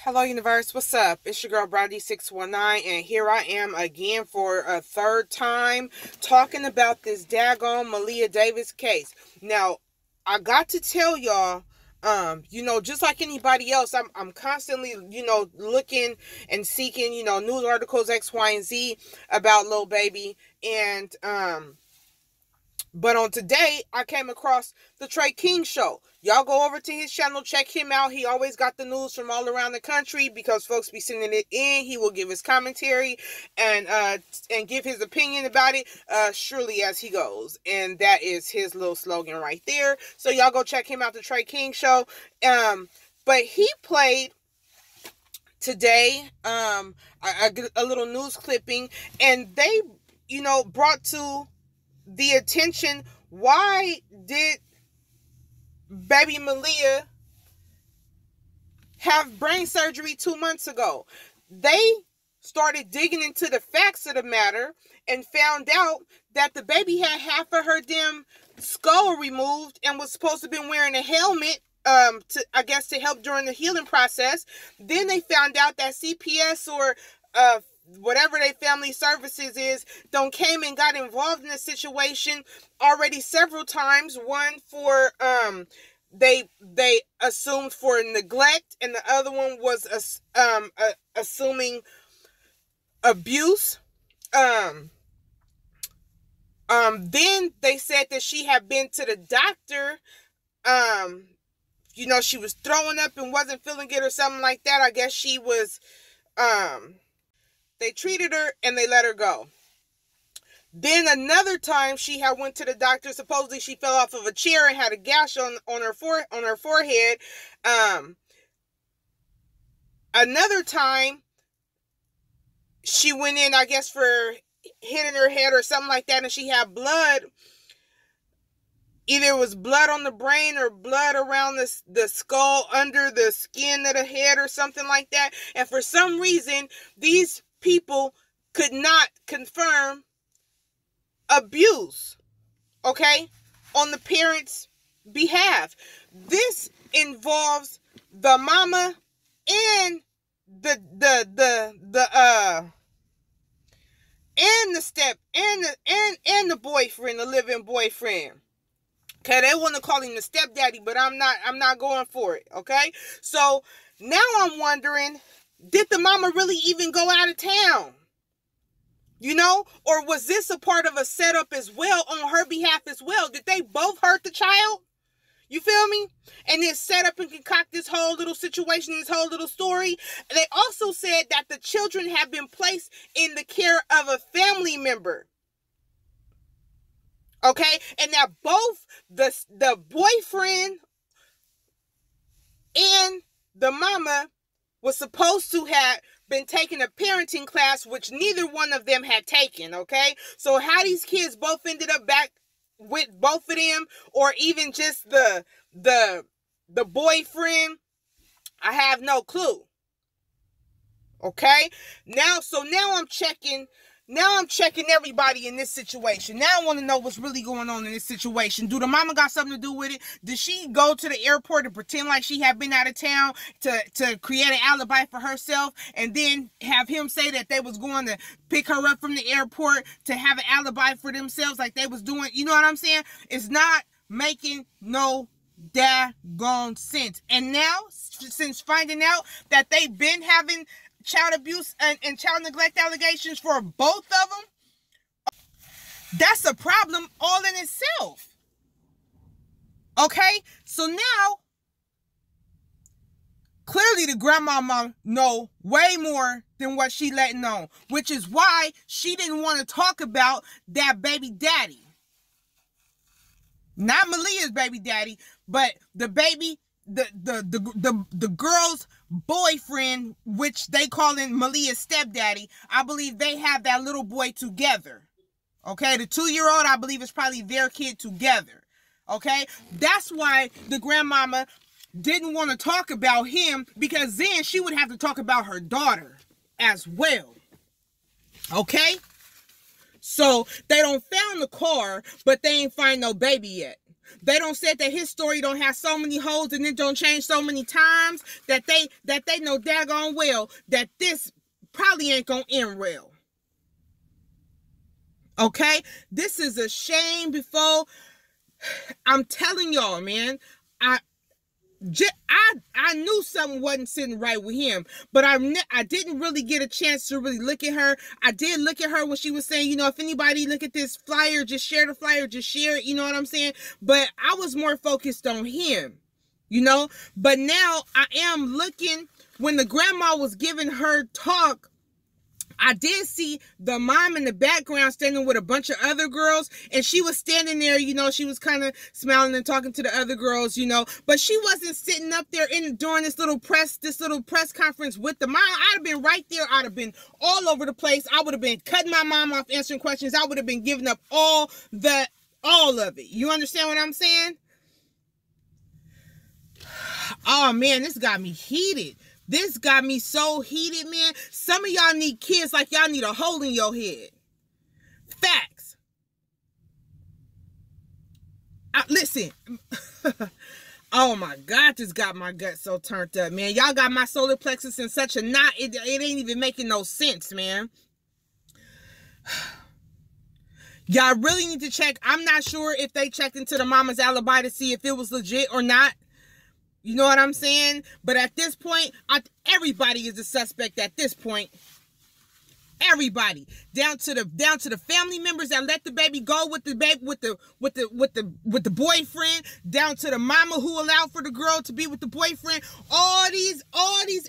Hello, universe. What's up? It's your girl, Brownie619, and here I am again for a third time talking about this daggone Malia Davis case. Now, I got to tell y'all, just like anybody else, I'm constantly, looking and seeking, news articles X, Y, and Z about Lil Baby, and but on today, I came across the Trey King show. Y'all go over to his channel, check him out. He always got the news from all around the country because folks be sending it in. He will give his commentary and give his opinion about it surely as he goes. And that is his little slogan right there. So y'all go check him out, the Trey King show. But he played today a little news clipping, and they, brought to the attention, why did baby Malia have brain surgery 2 months ago? They started digging into the facts of the matter and found out that the baby had half of her damn skull removed and was supposed to have been wearing a helmet to help during the healing process. Then they found out that CPS or whatever their family services is, don't came and got involved in the situation already several times. One for they assumed for neglect, and the other one was assuming abuse. Then they said that she had been to the doctor. She was throwing up and wasn't feeling good or something like that. I guess she was they treated her and they let her go. Then another time she had went to the doctor. Supposedly she fell off of a chair and had a gash on her forehead. Another time she went in, I guess, for hitting her head or something like that, and she had blood. Either it was blood on the brain or blood around the skull under the skin of the head or something like that. And for some reason, these people could not confirm abuse, okay, on the parents' behalf. This involves the mama and the boyfriend, the living boyfriend. Okay, they want to call him the stepdaddy, but I'm not going for it, okay? So now I'm wondering, did the mama really even go out of town? Or was this a part of a setup as well on her behalf as well? Did they both hurt the child? You feel me? And then set up and concoct this whole little situation, this whole little story. They also said that the children have been placed in the care of a family member. Okay? And that both the boyfriend and the mama was supposed to have been taking a parenting class, which neither one of them had taken, okay? So how these kids both ended up back with both of them, or even just the boyfriend, I have no clue. Okay? Now I'm checking everybody in this situation. Now I want to know what's really going on in this situation. Do the mama got something to do with it? Did she go to the airport and pretend like she had been out of town to create an alibi for herself, and then have him say that they was going to pick her up from the airport to have an alibi for themselves like they was doing? You know what I'm saying? It's not making no daggone sense. And now, since finding out that they've been having child abuse and child neglect allegations for both of them, that's a problem all in itself. Okay? So now, clearly the grandmama know way more than what she letting on, which is why she didn't want to talk about that baby daddy. Not Malia's baby daddy, but the baby, the girl's boyfriend, which they call in Malia's stepdaddy. I believe they have that little boy together. Okay, the 2-year-old, I believe, is probably their kid together. Okay, that's why the grandmama didn't want to talk about him, because then she would have to talk about her daughter as well. Okay, so they don't found the car, but they ain't find no baby yet. They don't say that his story don't have so many holes and it don't change so many times that they know daggone well that this probably ain't gonna end well. Okay? This is a shame. Before, I'm telling y'all, man, I knew something wasn't sitting right with him, but I didn't really get a chance to really look at her. I did look at her when she was saying, you know, if anybody look at this flyer, just share the flyer, just share it, you know what I'm saying? But I was more focused on him, you know? But now I am looking, when the grandma was giving her talk, I did see the mom in the background standing with a bunch of other girls, and she was standing there, you know, she was kind of smiling and talking to the other girls, you know, but she wasn't sitting up there during this little press conference with the mom. I'd have been right there. I'd have been all over the place. I would have been cutting my mom off, answering questions. I would have been giving up all of it. You understand what I'm saying? Oh man, this got me heated. This got me so heated, man. Some of y'all need kids like y'all need a hole in your head. Facts. Listen. Oh my God, this got my gut so turned up, man. Y'all got my solar plexus in such a knot, it ain't even making no sense, man. Y'all really need to check. I'm not sure if they checked into the mama's alibi to see if it was legit or not. You know what I'm saying? But at this point, everybody is a suspect at this point. Everybody, down to the family members that let the baby go with the boyfriend, down to the mama who allowed for the girl to be with the boyfriend. All these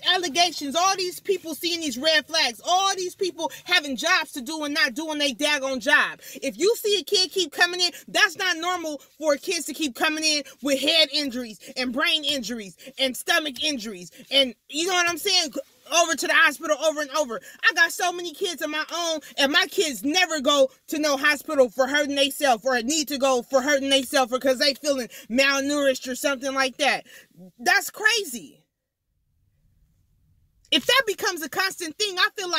allegations, all these people seeing these red flags, all these people having jobs to do and not doing their daggone job. If you see a kid keep coming in, that's not normal for kids to keep coming in with head injuries and brain injuries and stomach injuries, and you know what I'm saying? Over to the hospital over and over. I got so many kids of my own, and my kids never go to no hospital for hurting themselves, or need to go for hurting themselves because they feeling malnourished or something like that. That's crazy. If that becomes a constant thing, I feel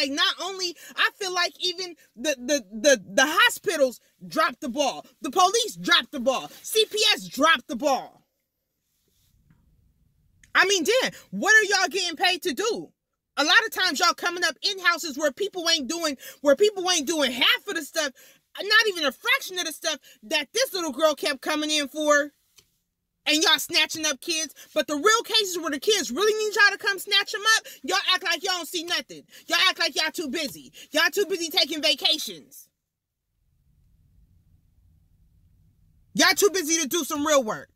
like even the hospitals dropped the ball. The police dropped the ball. CPS dropped the ball. I mean, damn, what are y'all getting paid to do? A lot of times y'all coming up in houses where people ain't doing half of the stuff, not even a fraction of the stuff that this little girl kept coming in for, and y'all snatching up kids. But the real cases where the kids really need y'all to come snatch them up, y'all act like y'all don't see nothing. Y'all act like y'all too busy. Y'all too busy taking vacations. Y'all too busy to do some real work.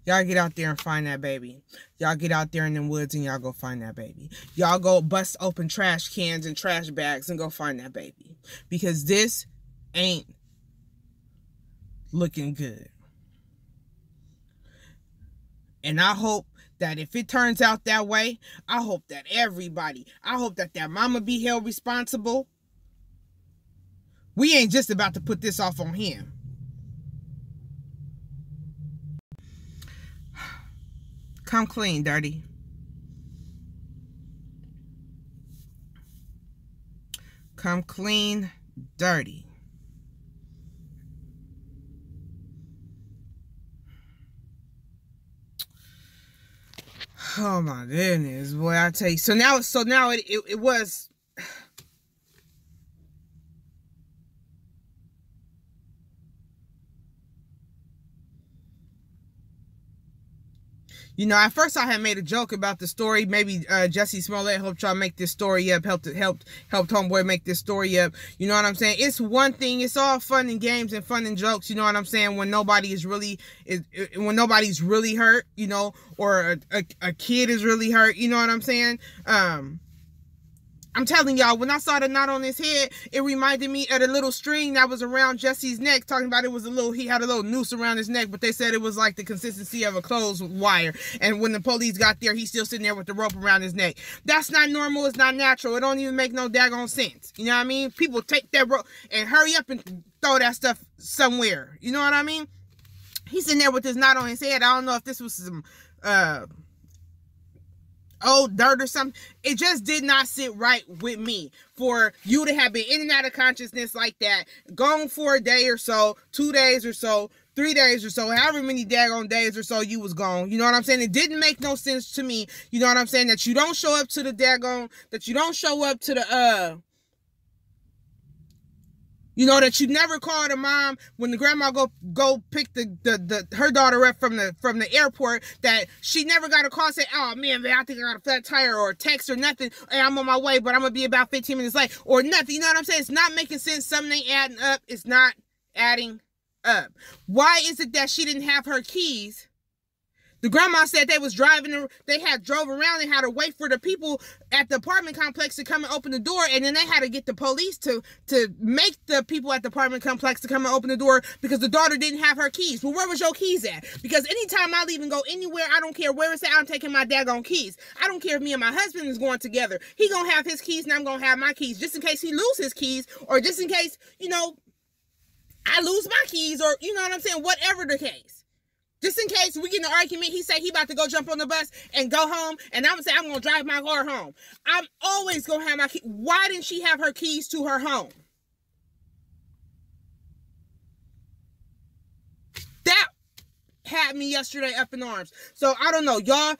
Y'all get out there and find that baby. Y'all get out there in them woods and y'all go find that baby. Y'all go bust open trash cans and trash bags and go find that baby. Because this ain't looking good. And I hope that if it turns out that way, I hope that that mama be held responsible. We ain't just about to put this off on him. Come clean, dirty. Come clean, dirty. Oh my goodness, boy! I tell you. So now it was. You know, at first I had made a joke about the story. Maybe Jesse Smollett helped y'all make this story up. Helped homeboy make this story up. You know what I'm saying? It's one thing. It's all fun and games and fun and jokes. You know what I'm saying? When nobody's really hurt. You know, or a kid is really hurt. You know what I'm saying? I'm telling y'all, when I saw the knot on his head, it reminded me of the little string that was around Jesse's neck, talking about he had a little noose around his neck, but they said it was like the consistency of a clothes wire. And when the police got there, he's still sitting there with the rope around his neck. That's not normal. It's not natural. It don't even make no daggone sense. You know what I mean? People take that rope and hurry up and throw that stuff somewhere. You know what I mean? He's sitting there with this knot on his head. I don't know if this was some old dirt or something. It just did not sit right with me for you to have been in and out of consciousness like that, gone for a day or so, 2 days or so, 3 days or so, however many daggone days or so you was gone. You know what I'm saying? It didn't make no sense to me. You know what I'm saying? That you don't show up to the daggone, that you don't show up to the you know, that you never called her mom when the grandma go pick her daughter up from the airport, that she never got a call say, oh man, I think I got a flat tire, or a text or nothing. Hey, I'm on my way, but I'm gonna be about 15 minutes late, or nothing. You know what I'm saying? It's not making sense. Something ain't adding up. It's not adding up. Why is it that she didn't have her keys? The grandma said they was driving, they had drove around and had to wait for the people at the apartment complex to come and open the door, and then they had to get the police to make the people at the apartment complex to come and open the door because the daughter didn't have her keys. Well, where was your keys at? Because anytime I leave and go anywhere, I don't care where it's at, I'm taking my daggone keys. I don't care if me and my husband is going together. He gonna have his keys and I'm gonna have my keys, just in case he lose his keys, or just in case, you know, I lose my keys, or you know what I'm saying, whatever the case. Just in case we get in an argument, he say he about to go jump on the bus and go home, and I'm going to say I'm going to drive my car home. I'm always going to have my keys. Why didn't she have her keys to her home? That had me yesterday up in arms. So, I don't know, y'all.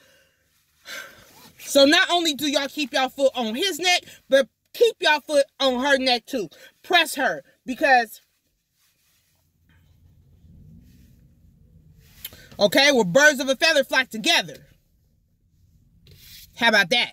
So, not only do y'all keep y'all foot on his neck, but keep y'all foot on her neck, too. Press her, because... okay, well, birds of a feather flock together. How about that?